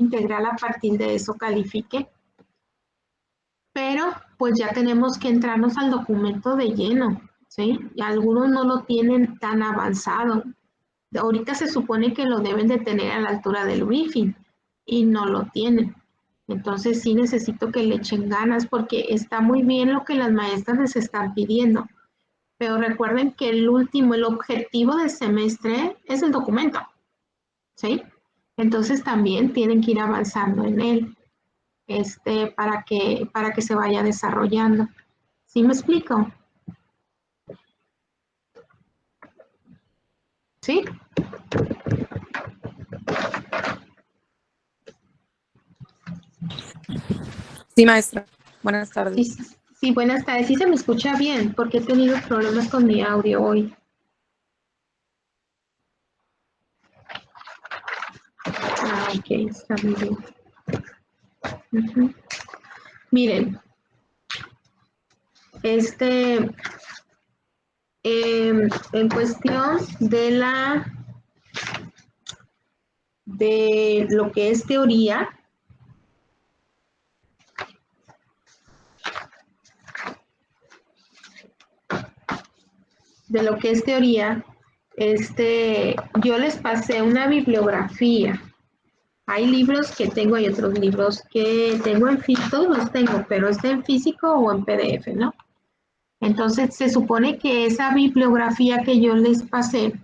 integral a partir de eso califique. Pero pues ya tenemos que entrarnos al documento de lleno, ¿sí? Y algunos no lo tienen tan avanzado. Ahorita se supone que lo deben de tener a la altura del briefing y no lo tienen. Entonces sí necesito que le echen ganas porque está muy bien lo que las maestras les están pidiendo. Pero recuerden que el objetivo del semestre es el documento, ¿sí? Entonces también tienen que ir avanzando en él, para que se vaya desarrollando. ¿Sí me explico? ¿Sí? Sí, maestra. Buenas tardes. Sí, buenas tardes. Sí se me escucha bien porque he tenido problemas con mi audio hoy. Ok, está muy bien. Miren, en cuestión de lo que es teoría, yo les pasé una bibliografía. Hay libros que tengo y otros libros que tengo en físico, todos los tengo, pero está en físico o en PDF, ¿no? Entonces, se supone que esa bibliografía que yo les pasé,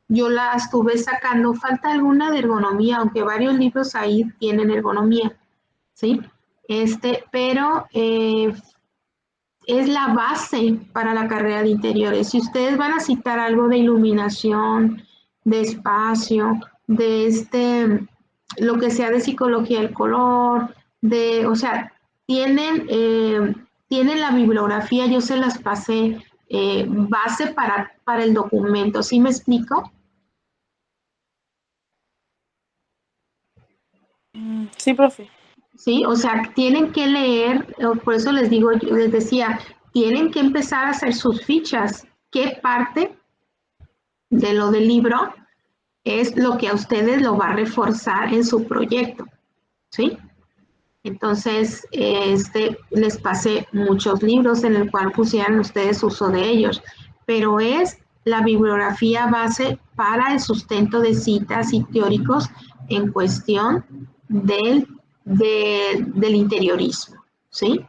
yo la estuve sacando, falta alguna de ergonomía, aunque varios libros ahí tienen ergonomía, ¿sí? Pero es la base para la carrera de interiores. Si ustedes van a citar algo de iluminación, de espacio, de lo que sea de psicología del color, o sea, tienen la bibliografía, yo se las pasé base para el documento. ¿Sí me explico? Sí, profe. Sí, o sea, tienen que leer, por eso les digo, yo les decía, tienen que empezar a hacer sus fichas. ¿Qué parte de lo del libro es lo que a ustedes lo va a reforzar en su proyecto? ¿Sí? Entonces, les pasé muchos libros en el cual pusieran ustedes uso de ellos, pero es la bibliografía base para el sustento de citas y teóricos en cuestión del interiorismo, ¿sí?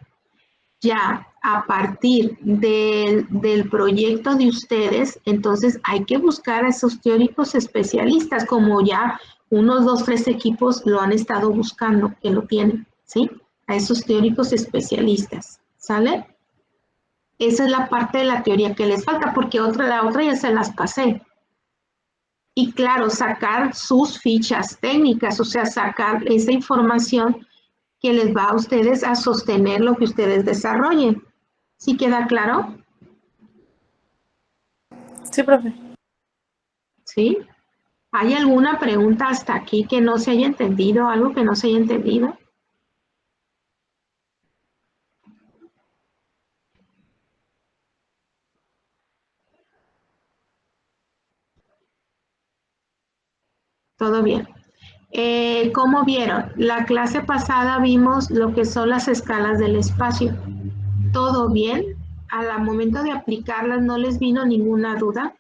Ya a partir del proyecto de ustedes, entonces hay que buscar a esos teóricos especialistas, como ya unos 2, 3 equipos lo han estado buscando, que lo tienen, ¿sí? A esos teóricos especialistas, ¿sale? Esa es la parte de la teoría que les falta, porque la otra ya se las pasé. Y claro, sacar sus fichas técnicas, o sea, sacar esa información que les va a ustedes a sostener lo que ustedes desarrollen. ¿Sí queda claro? Sí, profe. ¿Sí? ¿Hay alguna pregunta hasta aquí que no se haya entendido? ¿Algo que no se haya entendido? Todo bien. ¿Cómo vieron? La clase pasada vimos lo que son las escalas del espacio. ¿Todo bien? Al momento de aplicarlas no les vino ninguna duda.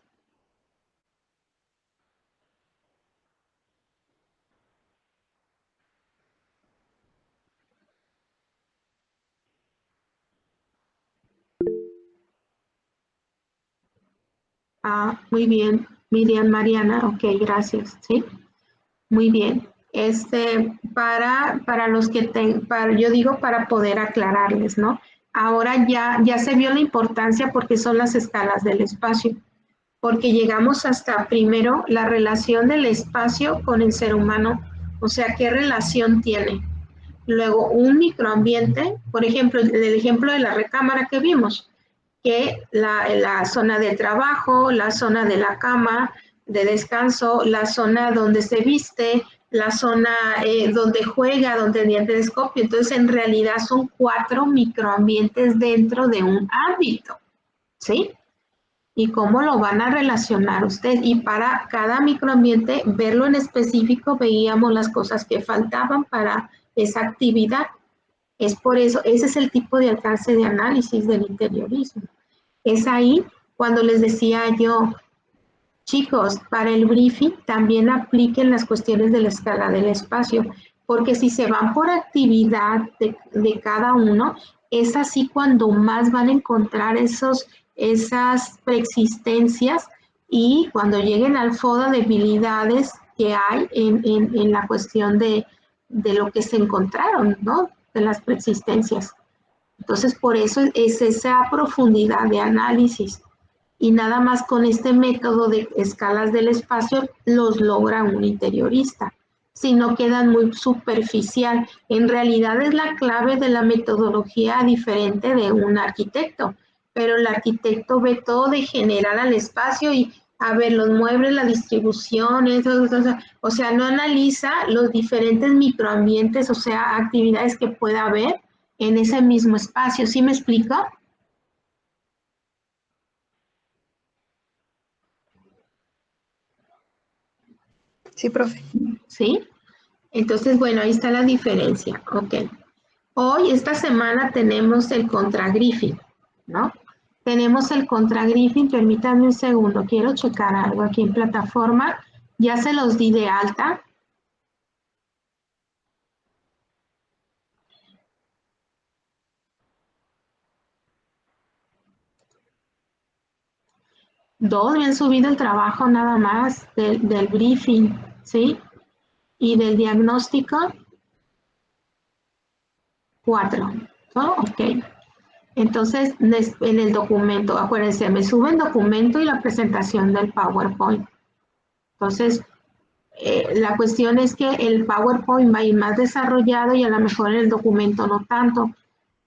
Ah, muy bien. Miriam, Mariana, ok, gracias. ¿Sí? Muy bien. Para los que yo digo para poder aclararles, ¿no? Ahora ya se vio la importancia porque son las escalas del espacio, porque llegamos hasta primero la relación del espacio con el ser humano, o sea, ¿qué relación tiene? Luego, un microambiente, por ejemplo, el ejemplo de la recámara que vimos, que la zona de trabajo, la zona de la cama, de descanso, la zona donde se viste, la zona donde juega, donde tiene el telescopio. Entonces, en realidad son 4 microambientes dentro de un ámbito, ¿sí? y cómo lo van a relacionar ustedes. Y para cada microambiente, verlo en específico, veíamos las cosas que faltaban para esa actividad. Es por eso, ese es el tipo de alcance de análisis del interiorismo. Es ahí cuando les decía yo, chicos, para el briefing también apliquen las cuestiones de la escala del espacio, porque si se van por actividad de cada uno, es así cuando más van a encontrar esas preexistencias y cuando lleguen al FODA debilidades que hay en la cuestión de lo que se encontraron, ¿no? De las preexistencias. Entonces, por eso es esa profundidad de análisis. Y nada más con este método de escalas del espacio los logra un interiorista. Si no quedan muy superficial. En realidad es la clave de la metodología diferente de un arquitecto. Pero el arquitecto ve todo de general al espacio y a ver los muebles, la distribución, o sea, no analiza los diferentes microambientes, o sea, actividades que pueda haber en ese mismo espacio. ¿Sí me explico? Sí, profe. ¿Sí? Entonces, bueno, ahí está la diferencia. Ok. Hoy, esta semana, tenemos el contragriffing, ¿no? Tenemos el contragriffing, permítanme un segundo, quiero checar algo aquí en plataforma. Ya se los di de alta. Dos, me han subido el trabajo nada más del briefing, ¿sí? Y del diagnóstico, 4, ¿no? Ok. Entonces, en el documento, acuérdense, me suben documento y la presentación del PowerPoint. Entonces, la cuestión es que el PowerPoint va a ir más desarrollado y a lo mejor en el documento no tanto.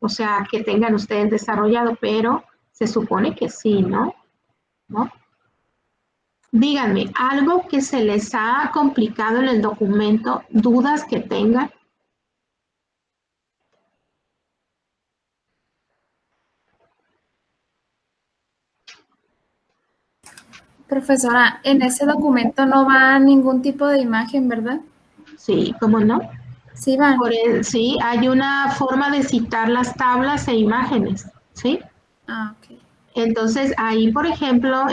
O sea, que tengan ustedes desarrollado, pero se supone que sí, ¿no? ¿No? Díganme, algo que se les ha complicado en el documento, dudas que tengan. Profesora, en ese documento no va ningún tipo de imagen, ¿verdad? Sí, ¿cómo no? Sí van. Sí, hay una forma de citar las tablas e imágenes, ¿sí? Ah, ok. Entonces, ahí, por ejemplo,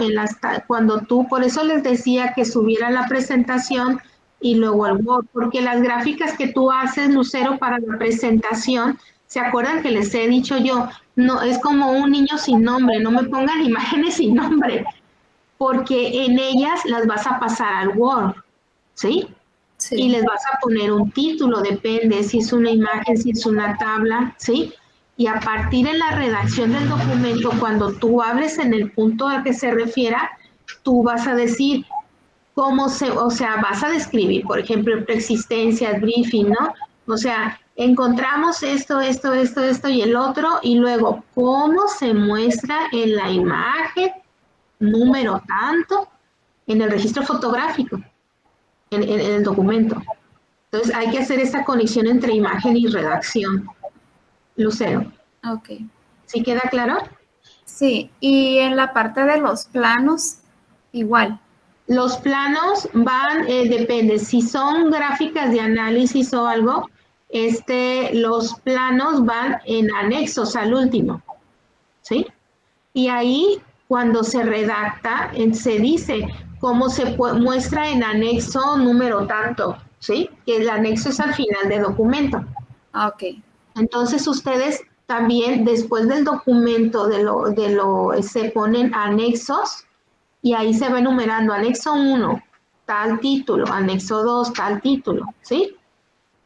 cuando tú, por eso les decía que subiera la presentación y luego el Word, porque las gráficas que tú haces, Lucero, para la presentación, ¿se acuerdan que les he dicho yo? No, es como un niño sin nombre, no me pongan imágenes sin nombre, porque en ellas las vas a pasar al Word, ¿sí? Sí. Y les vas a poner un título, depende si es una imagen, si es una tabla, ¿sí? Y a partir de la redacción del documento, cuando tú hables en el punto al que se refiera, tú vas a decir cómo o sea, vas a describir, por ejemplo, preexistencia, briefing, ¿no? O sea, encontramos esto y el otro, y luego cómo se muestra en la imagen, número tanto, en el registro fotográfico, en el documento. Entonces hay que hacer esa conexión entre imagen y redacción. Lucero. Ok. ¿Sí queda claro? Sí, y en la parte de los planos, igual. Los planos van, depende, si son gráficas de análisis o algo, los planos van en anexos al último, ¿sí? Y ahí, cuando se redacta, se dice cómo se muestra en anexo número tanto, ¿sí? Que el anexo es al final del documento. Ah, ok. Entonces ustedes también después del documento se ponen anexos y ahí se va enumerando anexo 1, tal título, anexo 2, tal título, ¿sí?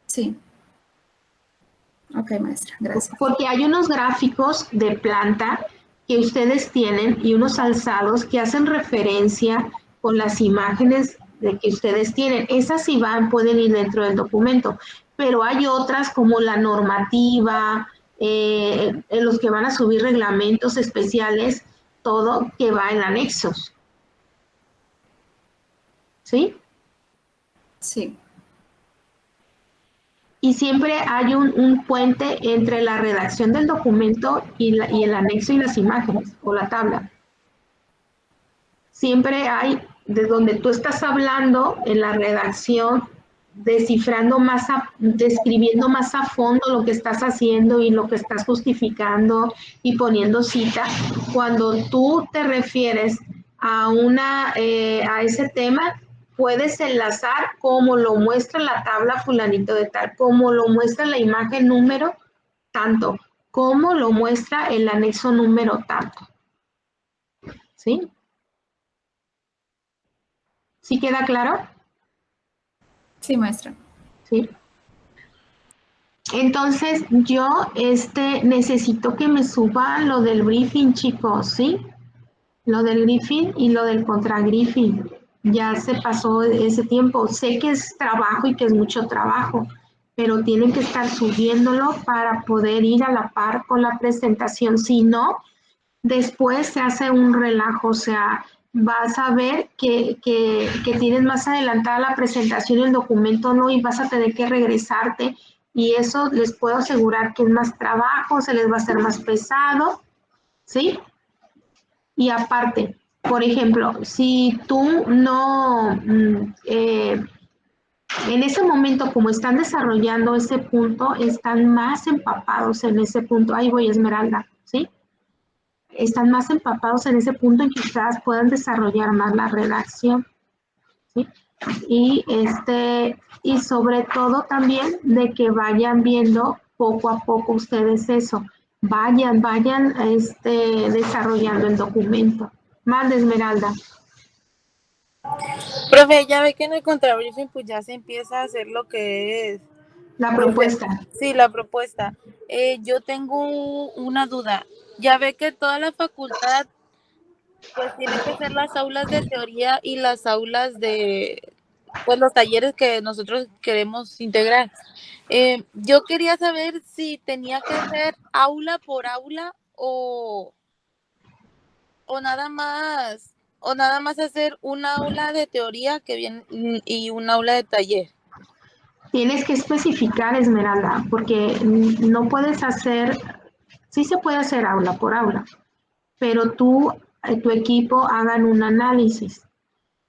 Sí. Ok, maestra, gracias. Porque hay unos gráficos de planta que ustedes tienen y unos alzados que hacen referencia con las imágenes de que ustedes tienen. Esas sí pueden ir dentro del documento, pero hay otras como la normativa, en los que van a subir reglamentos especiales, todo que va en anexos. ¿Sí? Sí. Y siempre hay un puente entre la redacción del documento y el anexo y las imágenes o la tabla. siempre hay, de donde tú estás hablando en la redacción, descifrando describiendo más a fondo lo que estás haciendo y lo que estás justificando y poniendo cita. Cuando tú te refieres a ese tema, puedes enlazar como lo muestra la tabla fulanito de tal, como lo muestra la imagen número tanto, como lo muestra el anexo número tanto. ¿Sí? ¿Sí queda claro? Sí, maestra. Sí. Entonces, yo necesito que me suba lo del briefing, chicos, ¿sí? Lo del briefing y lo del contragriffing. Ya se pasó ese tiempo. Sé que es trabajo y que es mucho trabajo, pero tienen que estar subiéndolo para poder ir a la par con la presentación. Si no, después se hace un relajo, o sea, vas a ver que tienes más adelantada la presentación y el documento no, y vas a tener que regresarte, y eso les puedo asegurar que es más trabajo, se les va a hacer más pesado, ¿sí? Y aparte, por ejemplo, si tú no, en ese momento, como están desarrollando ese punto, están más empapados en ese punto. Ahí voy, Esmeralda, ¿sí? Están más empapados en ese punto en que quizás puedan desarrollar más la redacción, ¿sí? Y sobre todo también de que vayan viendo poco a poco ustedes eso, vayan desarrollando el documento. Más de Esmeralda. Profe, ya ve que en el contrabriefing pues ya se empieza a hacer lo que es. La propuesta. Sí, la propuesta. Yo tengo una duda. Ya ve que toda la facultad pues tiene que ser las aulas de teoría y las aulas de pues los talleres que nosotros queremos integrar. Yo quería saber si tenía que ser aula por aula o nada más hacer una aula de teoría que viene y una aula de taller. Tienes que especificar, Esmeralda, porque no puedes hacer, sí se puede hacer aula por aula, pero tu equipo hagan un análisis.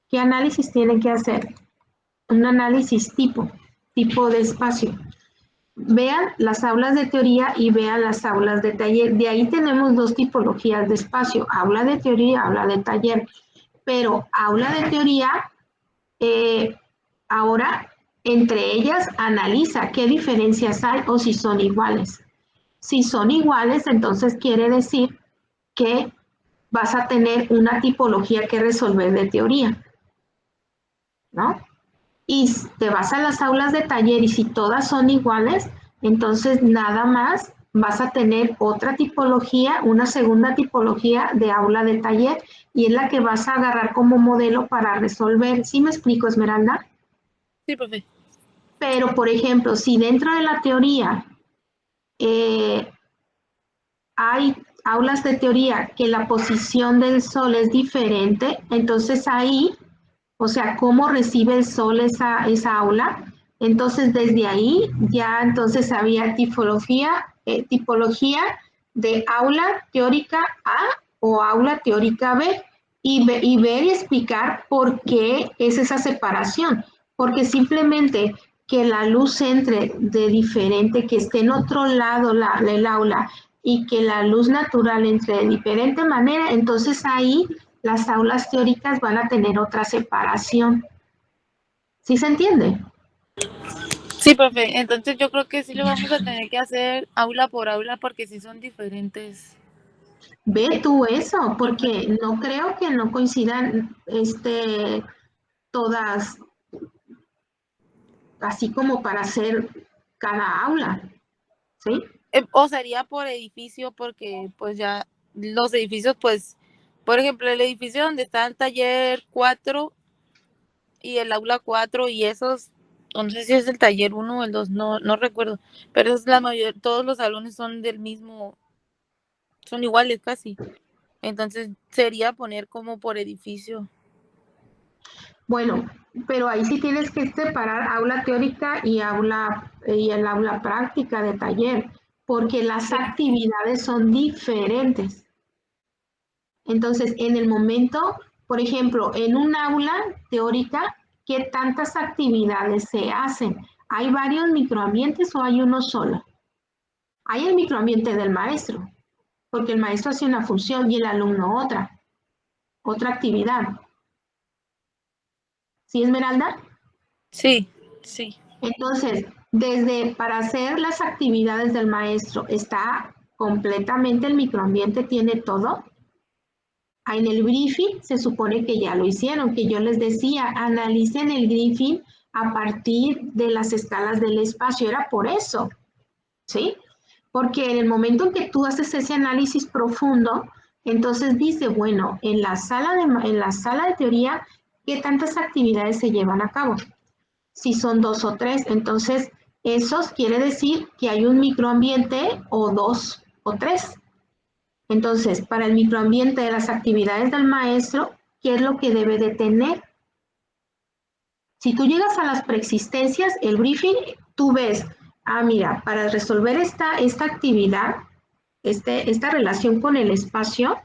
¿Qué análisis tienen que hacer? Un análisis tipo de espacio. Vean las aulas de teoría y vean las aulas de taller. De ahí tenemos dos tipologías de espacio, aula de teoría y aula de taller. Pero aula de teoría, ahora entre ellas analiza qué diferencias hay o si son iguales. Si son iguales, entonces quiere decir que vas a tener una tipología que resolver de teoría, ¿no? Y te vas a las aulas de taller y si todas son iguales, entonces nada más vas a tener otra tipología, una segunda tipología de aula de taller, y es la que vas a agarrar como modelo para resolver. ¿Sí me explico, Esmeralda? Sí, profe. Pero, por ejemplo, si dentro de la teoría hay aulas de teoría que la posición del sol es diferente, entonces ahí, o sea, cómo recibe el sol esa aula, entonces desde ahí ya entonces había tipología de aula teórica A o aula teórica B, y ver y explicar por qué es esa separación, porque simplemente que la luz entre de diferente, que esté en otro lado el aula, y que la luz natural entre de diferente manera, entonces ahí las aulas teóricas van a tener otra separación. ¿Sí se entiende? Sí, profe. Entonces yo creo que sí lo vamos a tener que hacer aula por aula porque sí son diferentes. Ve tú eso, porque no creo que no coincidan todas así como para hacer cada aula, ¿sí? O sería por edificio porque pues ya los edificios pues, por ejemplo, el edificio donde está el taller 4 y el aula 4 y esos, no sé si es el taller 1 o el 2, no recuerdo, pero es la mayor, todos los salones son del mismo, son iguales casi. Entonces sería poner como por edificio. Bueno, pero ahí sí tienes que separar aula teórica y el aula práctica de taller, porque las actividades son diferentes. Entonces, en el momento Por ejemplo, en un aula teórica, ¿qué tantas actividades se hacen? ¿Hay varios microambientes o hay uno solo? Hay el microambiente del maestro, porque el maestro hace una función y el alumno otra actividad. ¿Sí, Esmeralda? Sí, sí. Entonces, para hacer las actividades del maestro, ¿está completamente el microambiente, tiene todo? En el briefing se supone que ya lo hicieron, que yo les decía, analicen el briefing a partir de las escalas del espacio, era por eso, ¿sí? Porque en el momento en que tú haces ese análisis profundo, entonces dice, bueno, en la sala de teoría, ¿qué tantas actividades se llevan a cabo? Si son 2 o 3, entonces esos quiere decir que hay un microambiente o 2 o 3. Entonces, para el microambiente de las actividades del maestro, ¿qué es lo que debe de tener? Si tú llegas a las preexistencias, el briefing, tú ves, mira, para resolver esta actividad, esta relación con el espacio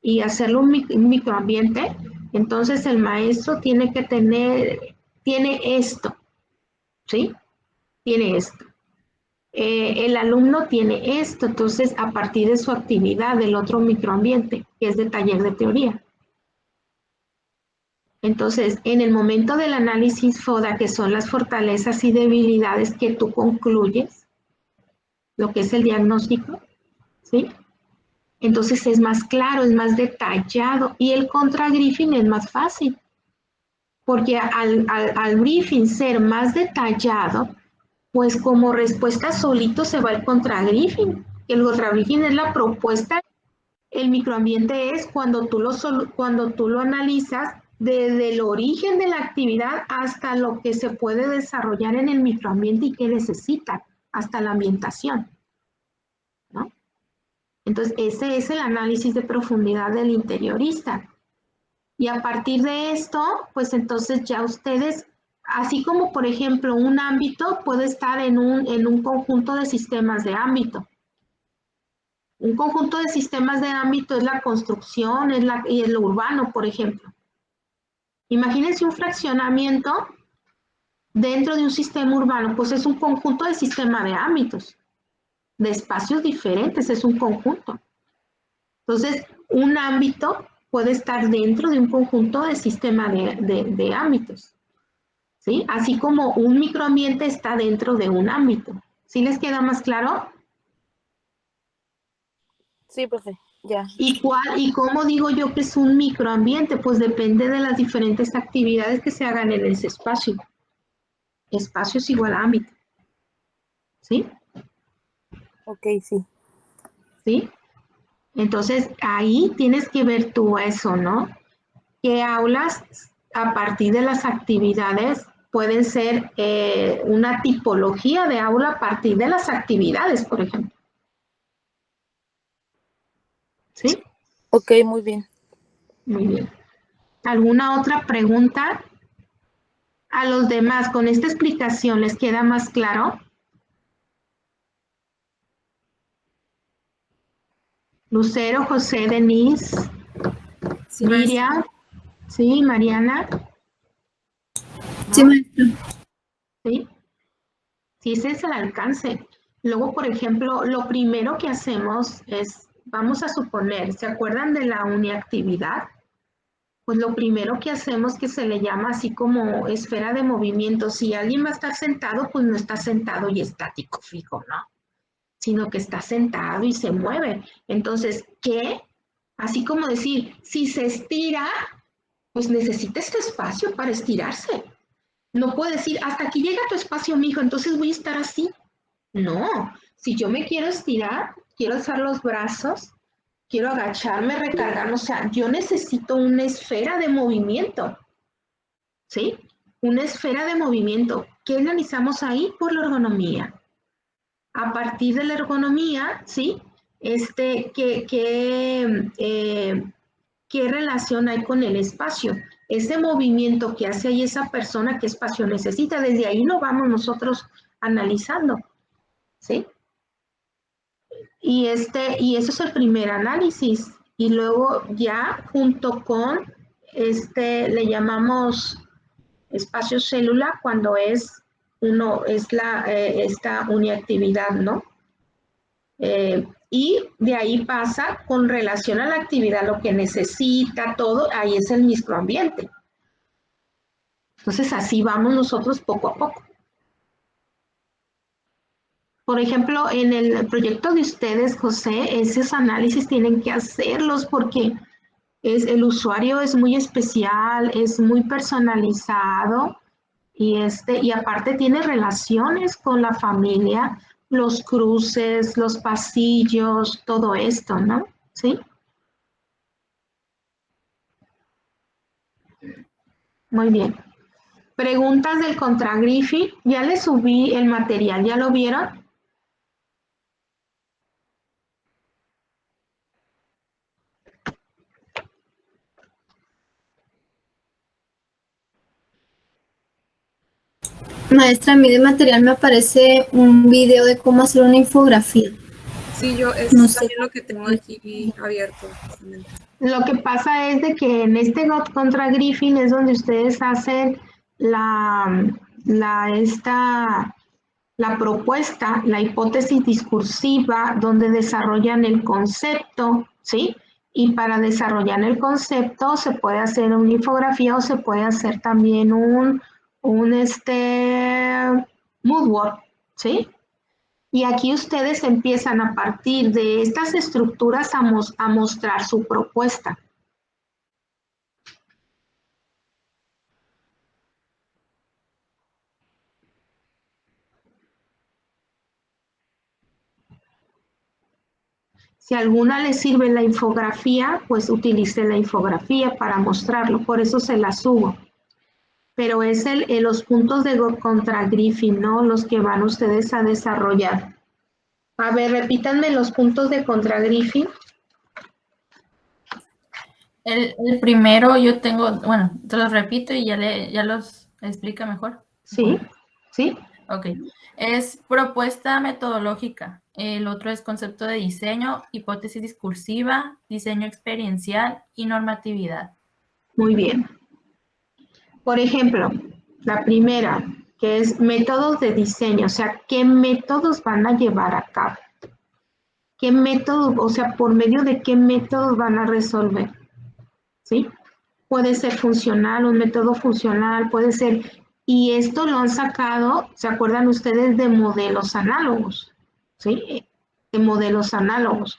y hacerlo un microambiente, entonces el maestro tiene esto, ¿sí? Tiene esto. El alumno tiene esto, entonces a partir de su actividad del otro microambiente, que es de taller de teoría. Entonces, en el momento del análisis FODA, que son las fortalezas y debilidades que tú concluyes, lo que es el diagnóstico, ¿sí? Entonces es más claro, es más detallado y el contra-briefing es más fácil, porque al briefing ser más detallado, pues como respuesta solito se va el contra-briefing. El contra-briefing es la propuesta. El microambiente es cuando tú lo analizas desde el origen de la actividad hasta lo que se puede desarrollar en el microambiente y qué necesita, hasta la ambientación, ¿no? Entonces, ese es el análisis de profundidad del interiorista. Y a partir de esto, pues entonces ya ustedes, así como por ejemplo un ámbito puede estar en un conjunto de sistemas de ámbito. Un conjunto de sistemas de ámbito es la construcción, y es lo urbano, por ejemplo. Imagínense un fraccionamiento dentro de un sistema urbano, pues es un conjunto de sistemas de ámbitos, de espacios diferentes, es un conjunto. Entonces, un ámbito puede estar dentro de un conjunto de sistema de ámbitos, ¿sí? Así como un microambiente está dentro de un ámbito. ¿Sí les queda más claro? Sí, profe, ya. ¿Y cómo digo yo que es un microambiente? Pues depende de las diferentes actividades que se hagan en ese espacio. Espacio es igual a ámbito. ¿Sí? Ok, sí. ¿Sí? Entonces, ahí tienes que ver tú eso, ¿no? ¿Qué aulas a partir de las actividades pueden ser una tipología de aula a partir de las actividades, por ejemplo? ¿Sí? Ok, muy bien. Muy bien. ¿Alguna otra pregunta? A los demás, con esta explicación, ¿les queda más claro? Lucero, José, Denise, Sí, Miriam, sí, Mariana, sí, ¿no? maestra. Sí, sí, ese es el alcance. Luego, por ejemplo, lo primero que hacemos es, vamos a suponer, ¿se acuerdan de la uniactividad? Pues lo primero que hacemos que se le llama así como esfera de movimiento. Si alguien va a estar sentado, pues no está sentado y estático, fijo, ¿no? Sino que está sentado y se mueve. Entonces, ¿qué? Así como decir, si se estira, pues necesita este espacio para estirarse. No puede decir, hasta aquí llega tu espacio, mijo, entonces voy a estar así. No, si yo me quiero estirar, quiero alzar los brazos, quiero agacharme, recargarme, o sea, yo necesito una esfera de movimiento, ¿sí? Una esfera de movimiento. ¿Qué analizamos ahí? Por la ergonomía. A partir de la ergonomía, ¿sí? ¿Qué relación hay con el espacio? Ese movimiento que hace ahí esa persona, ¿qué espacio necesita? Desde ahí lo vamos nosotros analizando, ¿sí? Y eso es el primer análisis. Y luego ya junto con le llamamos espacio célula cuando es esta uniactividad, ¿no? Y de ahí pasa con relación a la actividad, lo que necesita, todo, ahí es el microambiente. Entonces así vamos nosotros poco a poco. Por ejemplo, en el proyecto de ustedes, José, esos análisis tienen que hacerlos porque el usuario es muy especial, es muy personalizado y aparte tiene relaciones con la familia, los cruces, los pasillos, todo esto, ¿no? ¿Sí? Muy bien. Preguntas del contragrifi. Ya les subí el material, ¿ya lo vieron? Maestra, a mí de material me aparece un video de cómo hacer una infografía. Sí, yo es No sé. también lo que tengo aquí abierto. Justamente. Lo que pasa es de que en este contra Griffin es donde ustedes hacen la propuesta, la hipótesis discursiva, donde desarrollan el concepto, ¿sí? Y para desarrollar el concepto se puede hacer una infografía o se puede hacer también un moodboard, ¿sí? Y aquí ustedes empiezan a partir de estas estructuras a mostrar su propuesta. Si a alguna le sirve la infografía, pues utilice la infografía para mostrarlo, por eso se la subo. Pero es los puntos de contra Griffin, ¿no? Los que van ustedes a desarrollar. A ver, repítanme los puntos de contra Griffin. El primero yo tengo, bueno, te los repito y ya los explica mejor. Sí, sí. Ok. Es propuesta metodológica. El otro es concepto de diseño, hipótesis discursiva, diseño experiencial y normatividad. Muy bien. Por ejemplo, la primera, que es métodos de diseño, o sea, ¿qué métodos van a llevar a cabo? ¿Qué métodos, o sea, por medio de qué métodos van a resolver? ¿Sí? Puede ser funcional, un método funcional, puede ser, y esto lo han sacado, ¿se acuerdan ustedes de modelos análogos? ¿Sí? De modelos análogos.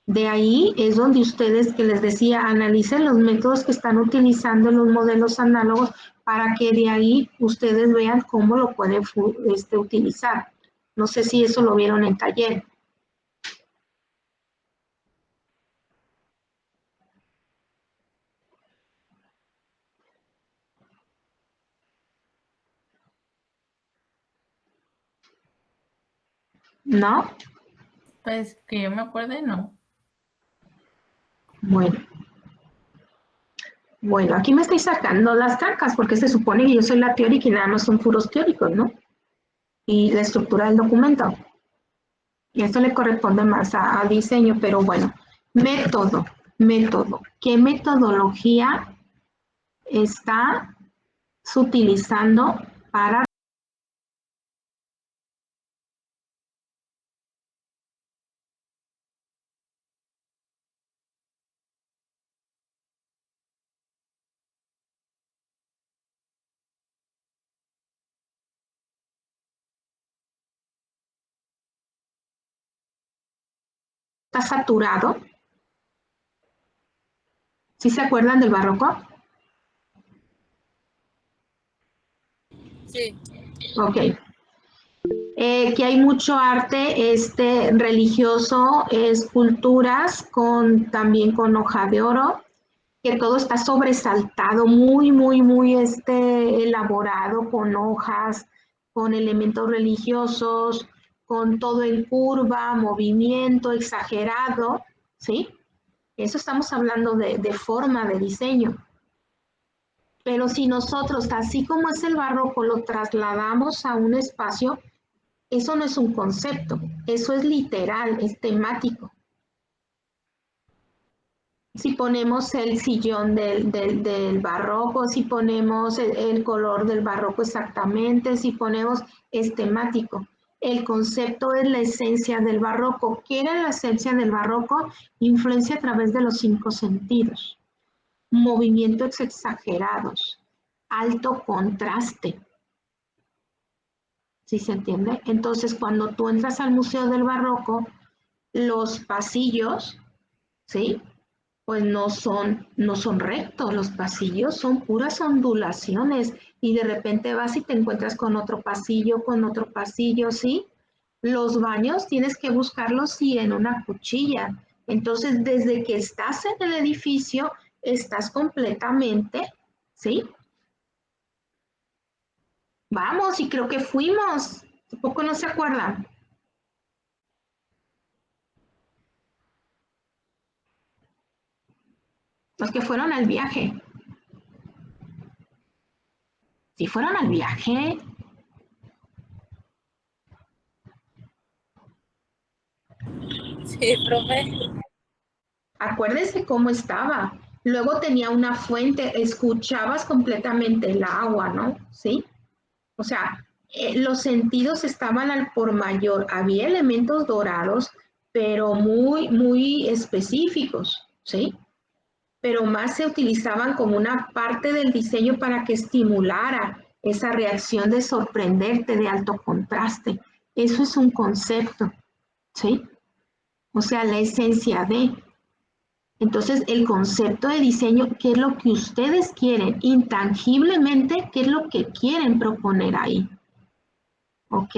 De ahí es donde ustedes, que les decía, analicen los métodos que están utilizando en los modelos análogos para que de ahí ustedes vean cómo lo pueden utilizar. No sé si eso lo vieron en taller. ¿No? Pues que yo me acuerde, no. Bueno, aquí me estoy sacando las trancas porque se supone que yo soy la teórica y nada más son puros teóricos, ¿no? Y la estructura del documento. Y esto le corresponde más a diseño, pero bueno, método. ¿Qué metodología estás utilizando para está saturado? ¿Sí se acuerdan del barroco? Sí. Ok. Que hay mucho arte religioso, esculturas también con hoja de oro, que todo está sobresaltado, muy, muy, muy elaborado con hojas, con elementos religiosos, con todo en curva, movimiento exagerado, ¿sí? Eso estamos hablando de forma de diseño. Pero si nosotros, así como es el barroco, lo trasladamos a un espacio, eso no es un concepto, eso es literal, es temático. Si ponemos el sillón del barroco, si ponemos el color del barroco exactamente, si ponemos es temático. El concepto es la esencia del barroco. ¿Qué era la esencia del barroco? Influencia a través de los 5 sentidos. Movimientos exagerados. Alto contraste. ¿Sí se entiende? Entonces, cuando tú entras al Museo del Barroco, los pasillos, ¿sí? Pues no son rectos, los pasillos son puras ondulaciones y de repente vas y te encuentras con otro pasillo, ¿sí? Los baños tienes que buscarlos, sí, en una cuchilla. Entonces, desde que estás en el edificio, estás completamente, ¿sí? Vamos, y creo que fuimos. ¿Tampoco no se acuerdan? Los que fueron al viaje. ¿Sí fueron al viaje? Sí, profe. Acuérdese cómo estaba. Luego tenía una fuente, escuchabas completamente el agua, ¿no? ¿Sí? O sea, los sentidos estaban al por mayor. Había elementos dorados, pero muy, muy específicos, ¿sí? Pero más se utilizaban como una parte del diseño para que estimulara esa reacción de sorprenderte de alto contraste. Eso es un concepto, ¿sí? O sea, la esencia de. Entonces, el concepto de diseño, ¿qué es lo que ustedes quieren? Intangiblemente, ¿qué es lo que quieren proponer ahí? ¿Ok?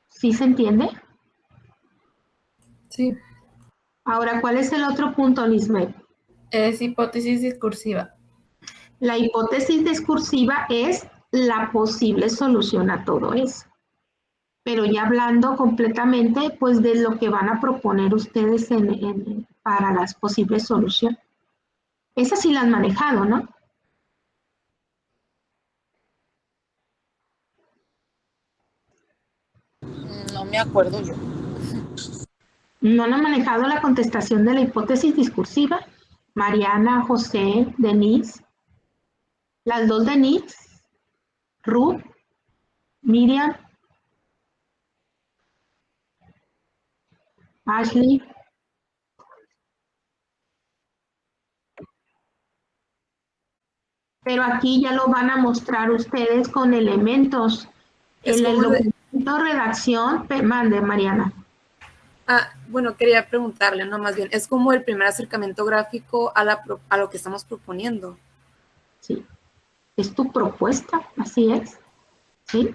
¿Sí se entiende? Sí. Ahora, ¿cuál es el otro punto, Lisbeth? Es hipótesis discursiva. La hipótesis discursiva es la posible solución a todo eso. Pero ya hablando completamente, pues, de lo que van a proponer ustedes para las posibles soluciones. Esas sí las han manejado, ¿no? No me acuerdo yo. ¿No han manejado la contestación de la hipótesis discursiva? Mariana, José, Denise, las dos Denise, Ruth, Miriam, Ashley. Pero aquí ya lo van a mostrar ustedes con elementos. Es En el como documento redacción, mande, Mariana. bueno, quería preguntarle, no, más bien, es como el primer acercamiento gráfico a lo que estamos proponiendo. Sí, es tu propuesta, así es. ¿Sí?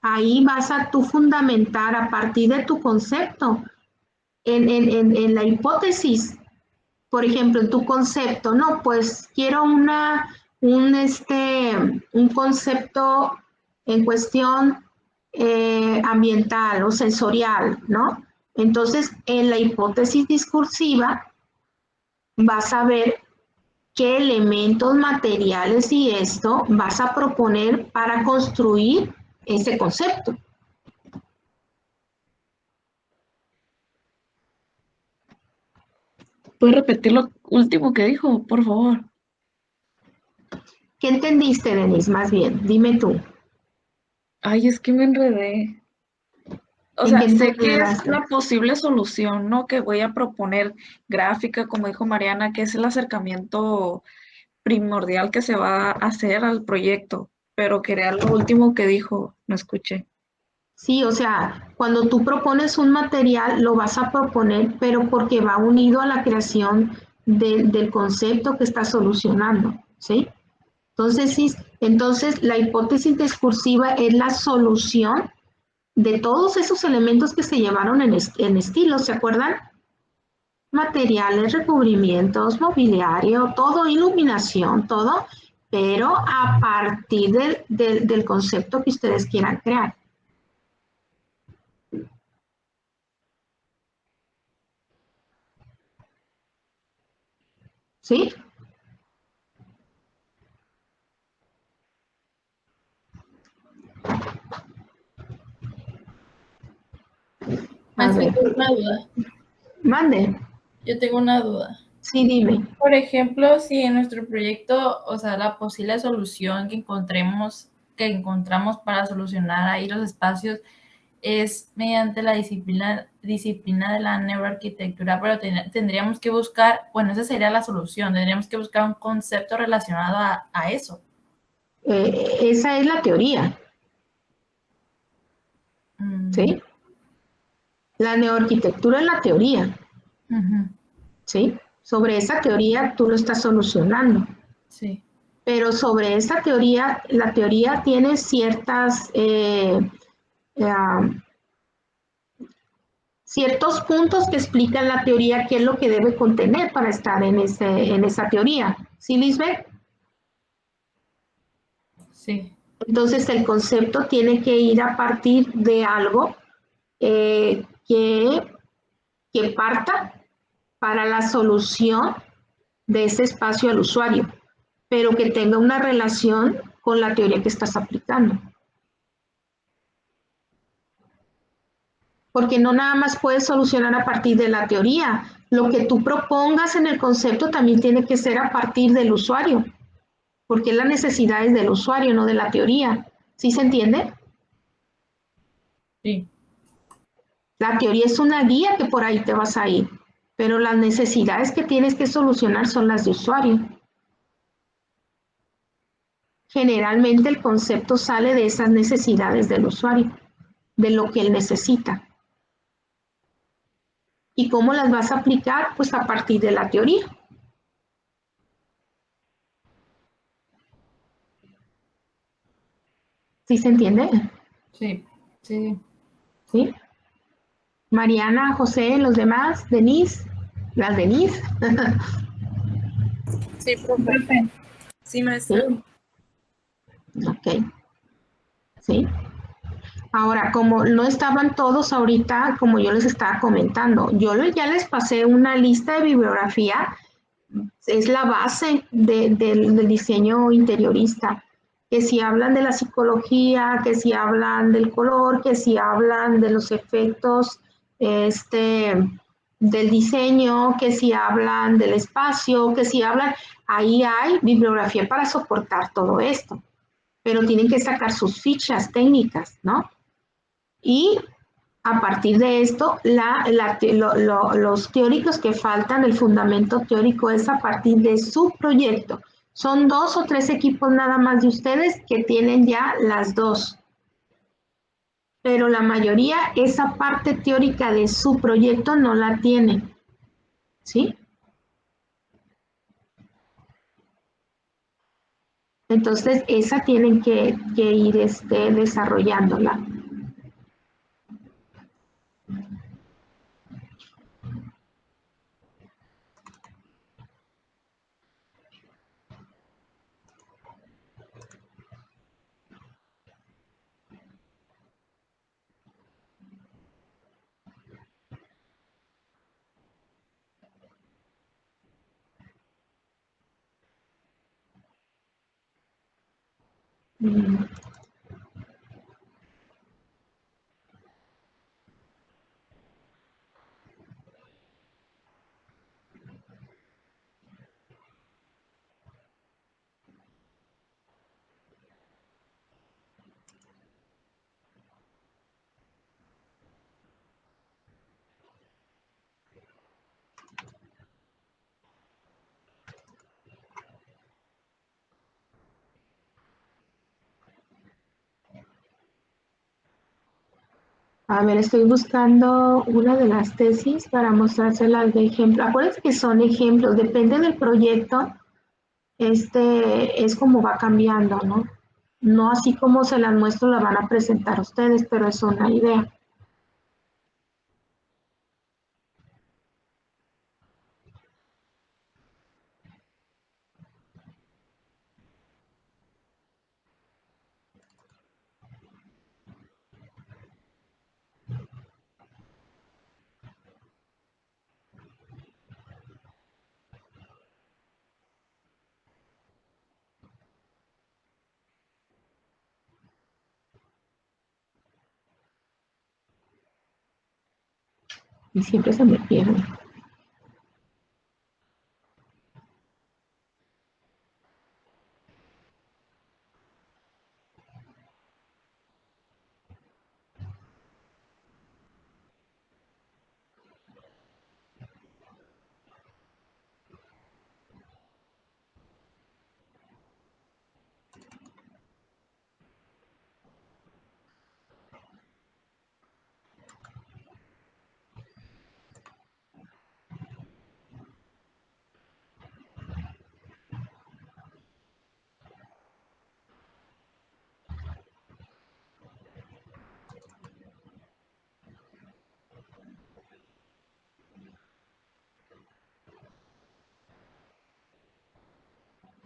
Ahí vas a tú fundamentar a partir de tu concepto en la hipótesis. Por ejemplo, en tu concepto, no, pues quiero un concepto en cuestión ambiental o sensorial, ¿no? Entonces, en la hipótesis discursiva vas a ver qué elementos materiales y esto vas a proponer para construir ese concepto. ¿Puedes repetir lo último que dijo, por favor? ¿Qué entendiste, Denise? Más bien, dime tú. Ay, es que me enredé. O ¿En sea, qué te sé que es enredaste? la posible solución, ¿no? Que voy a proponer gráfica, como dijo Mariana, que es el acercamiento primordial que se va a hacer al proyecto, pero que era lo último que dijo, no escuché. Sí, o sea, cuando tú propones un material, lo vas a proponer, pero porque va unido a la creación del concepto que estás solucionando, ¿sí? Entonces, sí, entonces la hipótesis discursiva es la solución de todos esos elementos que se llevaron en estilo, ¿se acuerdan? Materiales, recubrimientos, mobiliario, todo, iluminación, todo, pero a partir del concepto que ustedes quieran crear. ¿Sí? A Maestra, ver, tengo una duda. mande. Yo tengo una duda. Sí, dime. Por ejemplo, si en nuestro proyecto, o sea, la posible solución que encontramos para solucionar ahí los espacios es mediante la disciplina de la neuroarquitectura, pero tendríamos que buscar, bueno, esa sería la solución, tendríamos que buscar un concepto relacionado a eso. Esa es la teoría, Mm, ¿sí? La neoarquitectura es la teoría, ujú, ¿sí? Sobre esa teoría tú lo estás solucionando. sí, Pero sobre esa teoría, la teoría tiene ciertos puntos que explican la teoría, qué es lo que debe contener para estar en esa teoría. ¿Sí, Lisbeth? sí, Entonces el concepto tiene que ir a partir de algo eh, que, que parta para la solución de ese espacio al usuario, pero que tenga una relación con la teoría que estás aplicando. Porque no nada más puedes solucionar a partir de la teoría. Lo que tú propongas en el concepto también tiene que ser a partir del usuario, porque la necesidad es del usuario, no de la teoría. ¿Sí se entiende? sí. La teoría es una guía que por ahí te vas a ir, pero las necesidades que tienes que solucionar son las de usuario. Generalmente el concepto sale de esas necesidades del usuario, de lo que él necesita. ¿Y cómo las vas a aplicar? Pues a partir de la teoría. ¿Sí se entiende? Sí, sí. ¿Sí? Mariana, José, los demás, Denise, las Denise. Sí, profe. Profe, Sí, maestra. Sí, ok, sí. Ahora, como no estaban todos ahorita, como yo les estaba comentando, ya les pasé una lista de bibliografía, es la base del diseño interiorista, que si hablan de la psicología, que si hablan del color, que si hablan de los efectos del diseño, que si hablan del espacio, que si hablan, ahí hay bibliografía para soportar todo esto, pero tienen que sacar sus fichas técnicas, ¿no? Y a partir de esto, los teóricos que faltan, el fundamento teórico es a partir de su proyecto. Son 2 o 3 equipos nada más de ustedes que tienen ya las dos, pero la mayoría esa parte teórica de su proyecto no la tienen, ¿sí? Entonces, esa tienen que ir desarrollándola. Mm. A ver, estoy buscando una de las tesis para mostrárselas de ejemplo. Acuérdense que son ejemplos, depende del proyecto, es como va cambiando, ¿no? No así como se las muestro, la van a presentar ustedes, pero es una idea. Y siempre se me pierde.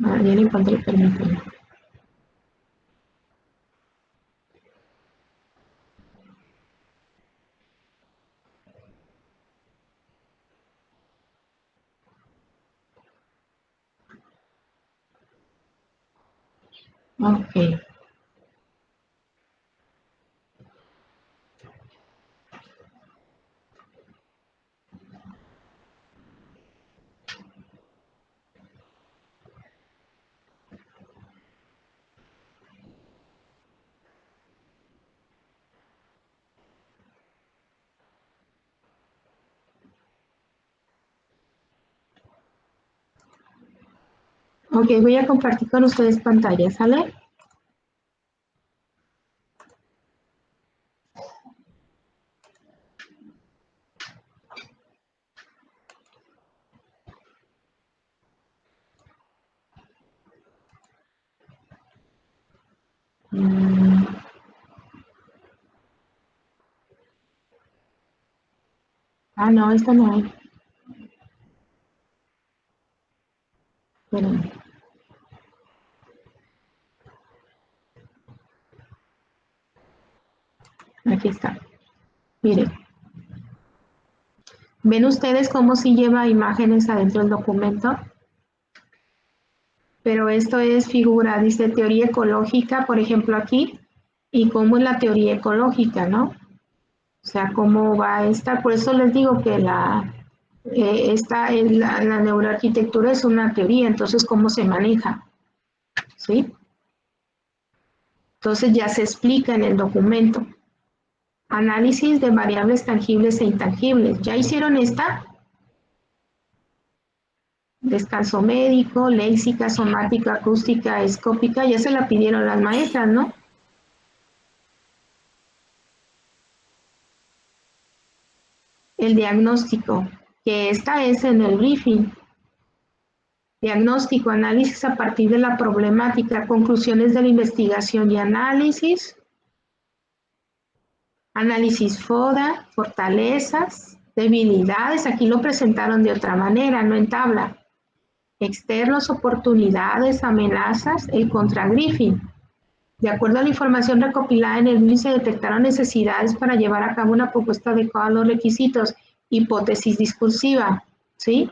Ah, ya lo encontré, permíteme. Ok. Ok, voy a compartir con ustedes pantalla, ¿sale? Mm, Ah, no, esta no hay. Espérenme. Aquí está. Miren. ¿Ven ustedes cómo sí lleva imágenes adentro del documento? Pero esto es figura, dice teoría ecológica, por ejemplo, aquí, y cómo es la teoría ecológica, ¿no? O sea, cómo va a estar. Por eso les digo que la neuroarquitectura es una teoría, entonces, ¿cómo se maneja? ¿Sí? Entonces ya se explica en el documento. Análisis de variables tangibles e intangibles. ¿Ya hicieron esta? Descanso médico, léxica, somática, acústica, escópica, ya se la pidieron las maestras, ¿no? El diagnóstico, que esta es en el briefing. Diagnóstico, análisis a partir de la problemática, conclusiones de la investigación y análisis. Análisis FODA, fortalezas, debilidades, aquí lo presentaron de otra manera, no en tabla. Externos, oportunidades, amenazas, el contrabriefing. De acuerdo a la información recopilada en el BIM, se detectaron necesidades para llevar a cabo una propuesta adecuada a los requisitos. Hipótesis discursiva, ¿sí?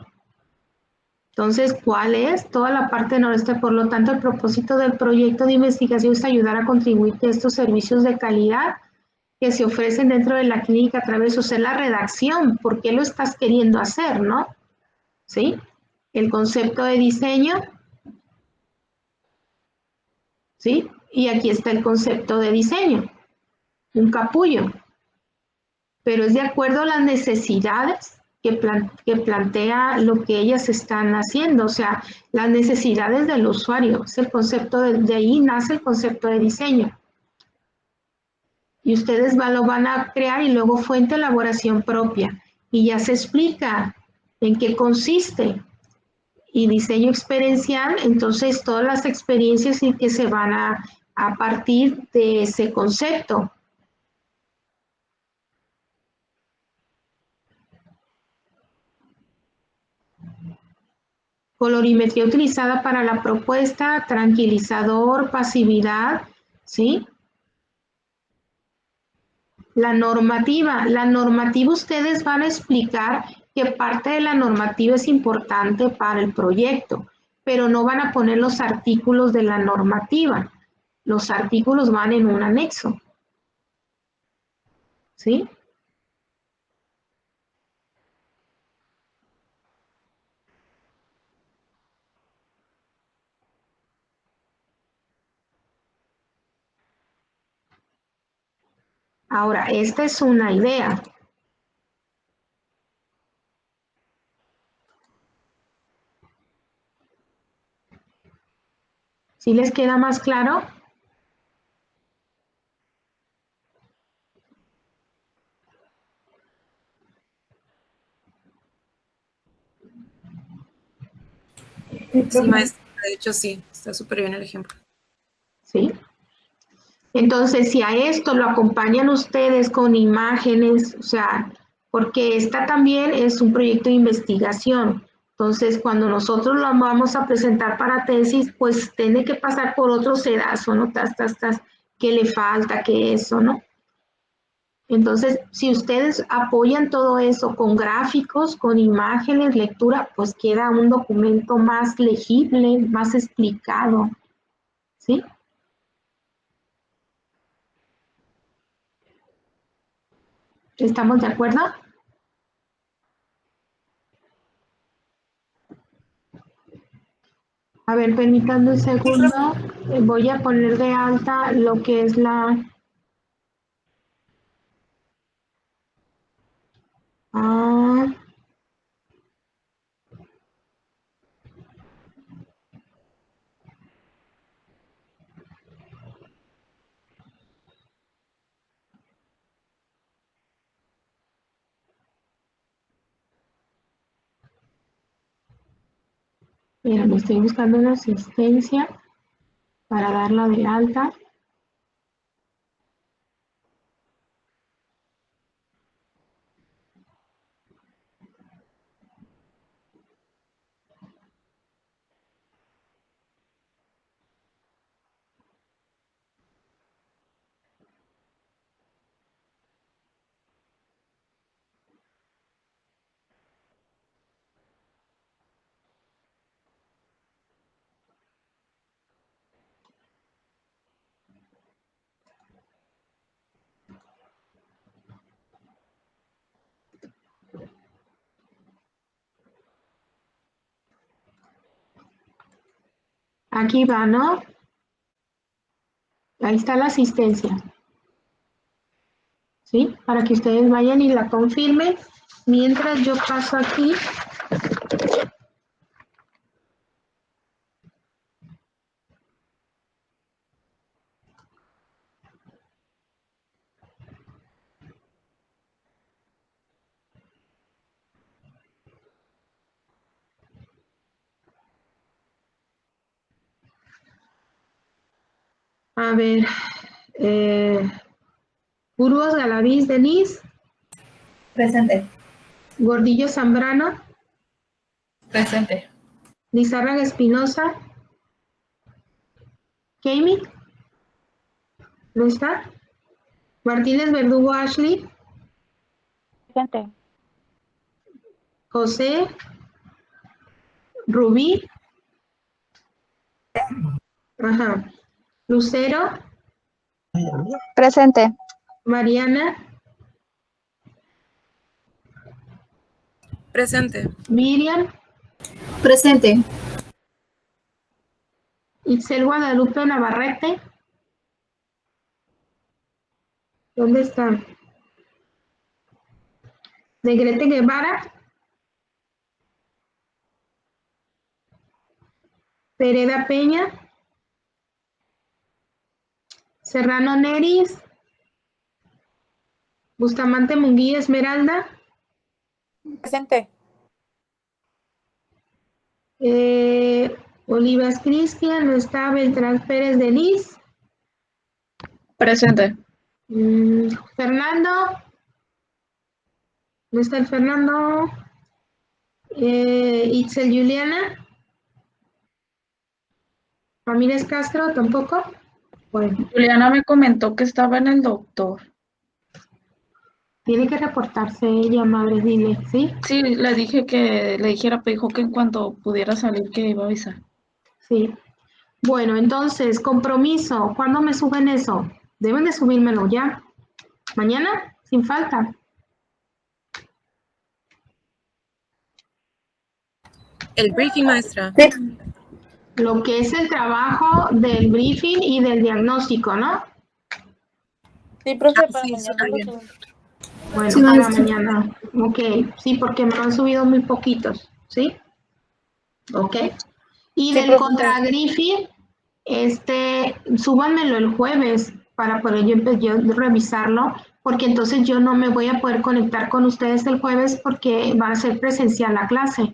Entonces, ¿cuál es? Toda la parte noreste. Por lo tanto, el propósito del proyecto de investigación es ayudar a contribuir a estos servicios de calidad que se ofrecen dentro de la clínica a través de la redacción. ¿Por qué lo estás queriendo hacer, no? ¿Sí? El concepto de diseño, ¿sí? Y aquí está el concepto de diseño, un capullo, pero es de acuerdo a las necesidades que plantea lo que ellas están haciendo, o sea, las necesidades del usuario, es el concepto de ahí nace el concepto de diseño. Y ustedes lo van a crear y luego fuente de elaboración propia, y ya se explica en qué consiste. Y diseño experiencial, entonces todas las experiencias que se van a partir de ese concepto. Colorimetría utilizada para la propuesta, tranquilizador, pasividad, ¿sí? La normativa ustedes van a explicar que parte de la normativa es importante para el proyecto, pero no van a poner los artículos de la normativa. Los artículos van en un anexo, ¿sí? Ahora, esta es una idea. ¿Sí les queda más claro? Sí, maestra, de hecho sí, está súper bien el ejemplo. ¿Sí? Entonces, si a esto lo acompañan ustedes con imágenes, o sea, porque esta también es un proyecto de investigación. Entonces, cuando nosotros lo vamos a presentar para tesis, pues tiene que pasar por otro sedazo, ¿no? ¿Qué le falta? ¿Qué eso, no? Entonces, si ustedes apoyan todo eso con gráficos, con imágenes, lectura, pues queda un documento más legible, más explicado, ¿sí? ¿Estamos de acuerdo? A ver, permítanme un segundo. Voy a poner de alta lo que es la... Ah, mira, me estoy buscando una asistencia para darla de alta. Aquí va, ¿no? Ahí está la asistencia. ¿Sí? Para que ustedes vayan y la confirmen. Mientras yo paso aquí. A ver, Burgos Galaviz, Denise, Presente. Gordillo Zambrano, Presente. Lizárraga Espinosa, Jamie, ¿no está? Martínez Verdugo Ashley, Presente. José, Rubí, ajá, Lucero, Presente. Mariana, Presente. Miriam, Presente. Itzel Guadalupe Navarrete. ¿Dónde está? Negrete Guevara, Pereda Peña, Serrano Neris, Bustamante Munguía Esmeralda, Presente. Olivas Cristian, no está. Beltrán Pérez Denise, Presente. Fernando, no está el Fernando, Itzel Juliana, Ramírez Castro, tampoco. Bueno, Juliana me comentó que estaba en el doctor. tiene que reportarse ella, madre, dile, ¿sí? Sí, le dije que le dijera, pero dijo que en cuanto pudiera salir que iba a avisar. Sí. Bueno, entonces, compromiso, ¿cuándo me suben eso? Deben de subírmelo ya. ¿Mañana? Sin falta. El briefing, maestra. Sí. Lo que es el trabajo del briefing y del diagnóstico, ¿no? Sí, profe, para sí, mañana suena lo bien. subo. Bueno, Sí, para maestra. mañana. Ok, sí, porque me lo han subido muy poquitos, ¿sí? Ok. Y Sí, del profe. contragrifi, súbanmelo el jueves para poder yo revisarlo, porque entonces yo no me voy a poder conectar con ustedes el jueves porque va a ser presencial la clase,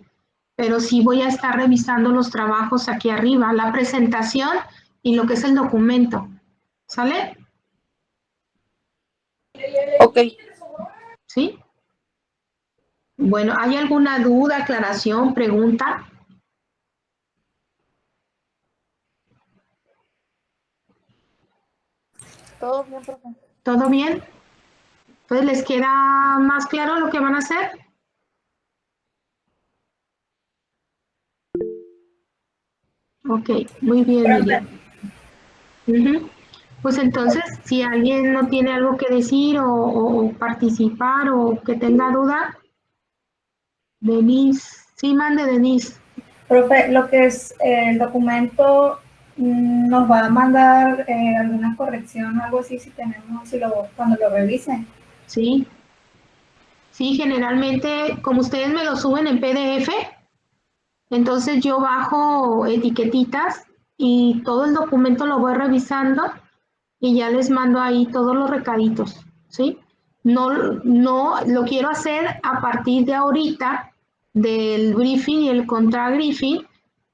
pero sí voy a estar revisando los trabajos aquí arriba, la presentación y lo que es el documento. ¿Sale? Ok. ¿Sí? Bueno, ¿hay alguna duda, aclaración, pregunta? Todo bien, profe. ¿Todo bien? Entonces, ¿les queda más claro lo que van a hacer? Ok, muy bien, Miriam. Ujú. Pues entonces, si alguien no tiene algo que decir o participar o que tenga duda, Denise, sí, mande Denise. Profe, lo que es el documento nos va a mandar alguna corrección o algo así si tenemos, cuando lo revisen. Sí, sí, generalmente, como ustedes me lo suben en PDF, entonces yo bajo etiquetitas y todo el documento lo voy revisando y ya les mando ahí todos los recaditos, ¿sí? No, no lo quiero hacer a partir de ahorita del briefing y el contrabriefing,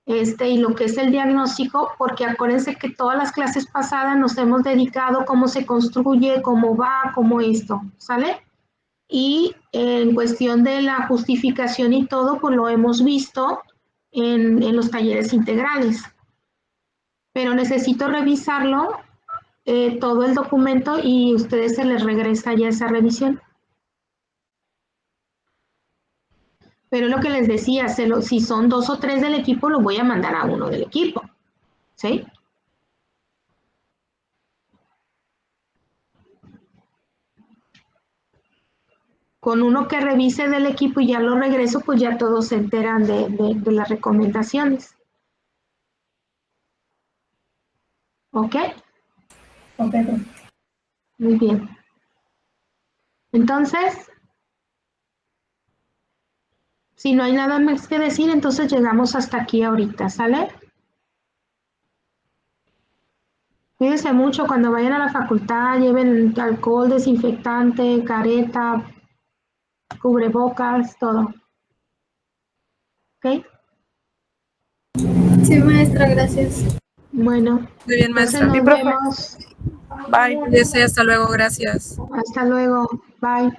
y lo que es el diagnóstico, porque acuérdense que todas las clases pasadas nos hemos dedicado a cómo se construye, cómo va, cómo esto, ¿sale? Y en cuestión de la justificación y todo, pues lo hemos visto en los talleres integrales. Pero necesito revisarlo todo el documento y ustedes se les regresa ya esa revisión. Pero lo que les decía, si son 2 o 3 del equipo, lo voy a mandar a uno del equipo, ¿sí? Con uno que revise del equipo y ya lo regreso, pues ya todos se enteran de las recomendaciones. ¿Ok? Ok, profe. Muy bien. Entonces, si no hay nada más que decir, entonces llegamos hasta aquí ahorita, ¿sale? Cuídense mucho cuando vayan a la facultad, lleven alcohol, desinfectante, careta, cubrebocas, todo. ¿Ok? Sí, maestra, gracias. Bueno, Muy bien, entonces maestra. Sí, nos profe. vemos. Bye. Cuídese, hasta luego, gracias. Hasta luego. Bye.